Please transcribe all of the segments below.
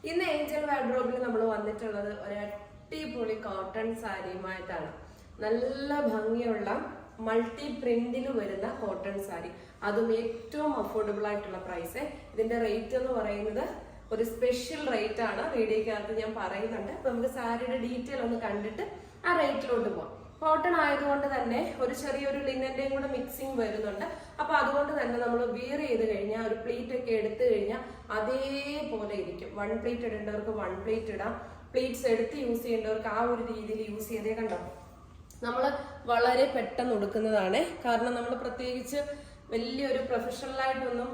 ഇന്ന് ഏഞ്ചൽ വാർഡ്രോബിൽ നമ്മൾ വന്നിട്ടുള്ളത് ഒരു അടിപൊളി കോട്ടൺ സാരിയുമായിട്ടാണ്. നല്ല ഭംഗിയുള്ള മൾട്ടി പ്രിന്റിൽ വരുന്ന കോട്ടൺ സാരി, അതും ഏറ്റവും അഫോർഡബിൾ ആയിട്ടുള്ള പ്രൈസ്. ഇതിന്റെ റേറ്റ് എന്ന് പറയുന്നത് ഒരു സ്പെഷ്യൽ റേറ്റ് ആണ്. വീഡിയോക്കകത്ത് ഞാൻ പറയുന്നുണ്ട്. അപ്പൊ നമുക്ക് സാരിയുടെ ഡീറ്റെയിൽ ഒന്ന് കണ്ടിട്ട് ആ റേറ്റിലോട്ട് പോവാം. കോട്ടൺ ആയതുകൊണ്ട് തന്നെ ഒരു ചെറിയൊരു ലിനന്റെയും കൂടെ മിക്സിങ് വരുന്നുണ്ട്. അപ്പൊ അതുകൊണ്ട് തന്നെ നമ്മൾ വിയർ ചെയ്ത് കഴിഞ്ഞാൽ ഒരു പ്ലീറ്റ് ഒക്കെ എടുത്തു കഴിഞ്ഞാൽ അതേപോലെ ഇരിക്കും. വൺ പ്ലീറ്റ് ഇടേണ്ടവർക്ക് വൺ പ്ലീറ്റ് ഇടാം, പ്ലീറ്റ്സ് എടുത്ത് യൂസ് ചെയ്യേണ്ടവർക്ക് ആ ഒരു രീതിയിൽ യൂസ് ചെയ്തേ. കണ്ടോ, നമ്മൾ വളരെ പെട്ടെന്ന് ഉടുക്കുന്നതാണ്. കാരണം നമ്മൾ പ്രത്യേകിച്ച് വലിയൊരു പ്രൊഫഷണൽ ആയിട്ടൊന്നും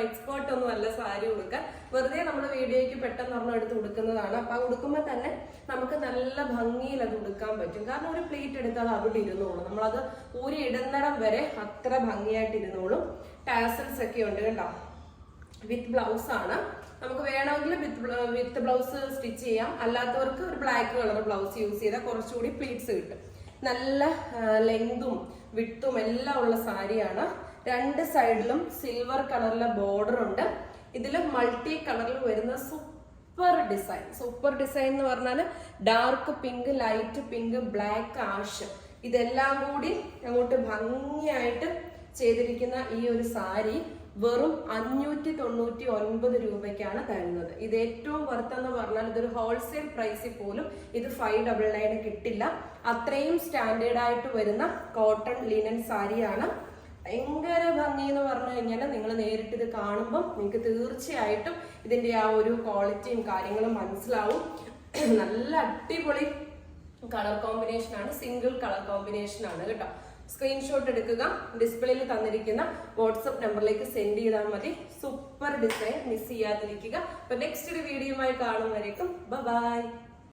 എക്സ്പേർട്ട് ഒന്നും അല്ല സാരി ഉടുക്കാൻ. വെറുതെ നമ്മൾ വീഡിയോയ്ക്ക് പെട്ടെന്ന് ഒരെണ്ണം എടുത്ത് ഉടുക്കുന്നതാണ്. അപ്പൊ ഉടുക്കുമ്പോൾ തന്നെ നമുക്ക് നല്ല ഭംഗിയിൽ അത് ഉടുക്കാൻ പറ്റും. കാരണം ഒരു പ്ലീറ്റ് എടുത്താൽ അവിടെ ഇരുന്നോളും. നമ്മളത് ഊരി ഇടുന്നിടം വരെ അത്ര ഭംഗിയായിട്ട് ഇരുന്നോളും. ടാസൽസ് ഒക്കെ ഉണ്ട് കണ്ടോ. വിത്ത് ബ്ലൗസ് ആണ്. നമുക്ക് വേണമെങ്കിൽ വിത്ത് ബ്ലൗസ് സ്റ്റിച്ച് ചെയ്യാം. അല്ലാത്തവർക്ക് ഒരു ബ്ലാക്ക് കളർ ബ്ലൗസ് യൂസ് ചെയ്താൽ കുറച്ചുകൂടി പ്ലീറ്റ്സ് കിട്ടും. നല്ല ലെങ്തും വിട്ടും എല്ലാം ഉള്ള സാരിയാണ്. രണ്ട് സൈഡിലും സിൽവർ കളറിലെ ബോർഡർ ഉണ്ട്. ഇതിൽ മൾട്ടി കളറിൽ വരുന്ന സൂപ്പർ ഡിസൈൻ എന്ന് പറഞ്ഞാൽ dark pink, light pink, black, ash ഇതെല്ലാം കൂടി അങ്ങോട്ട് ഭംഗിയായിട്ട് ചെയ്തിരിക്കുന്ന ഈ ഒരു സാരി വെറും 599 രൂപയ്ക്കാണ് തരുന്നത്. ഇത് ഏറ്റവും വർത്ത് പറഞ്ഞാൽ ഇതൊരു ഹോൾസെയിൽ പ്രൈസിൽ പോലും ഇത് 599 കിട്ടില്ല. അത്രയും സ്റ്റാൻഡേർഡ് ആയിട്ട് വരുന്ന കോട്ടൺ ലിനൻ സാരിയാണ്. ഭയങ്കര ഭംഗി എന്ന് പറഞ്ഞു കഴിഞ്ഞാൽ നിങ്ങൾ നേരിട്ട് ഇത് കാണുമ്പോൾ നിങ്ങൾക്ക് തീർച്ചയായിട്ടും ഇതിന്റെ ആ ഒരു ക്വാളിറ്റിയും കാര്യങ്ങളും മനസ്സിലാവും. നല്ല അടിപൊളി കളർ കോമ്പിനേഷൻ ആണ്, സിംഗിൾ കളർ കോമ്പിനേഷൻ ആണ് കേട്ടോ. സ്ക്രീൻഷോട്ട് എടുക്കുക, ഡിസ്പ്ലേയിൽ തന്നിരിക്കുന്ന വാട്സപ്പ് നമ്പറിലേക്ക് സെൻഡ് ചെയ്താൽ മതി. സൂപ്പർ ഡിസൈൻ, മിസ് ചെയ്യാതിരിക്കുക. അപ്പൊ നെക്സ്റ്റ് ഒരു വീഡിയോയുമായി കാണും വരേക്കും ബൈ.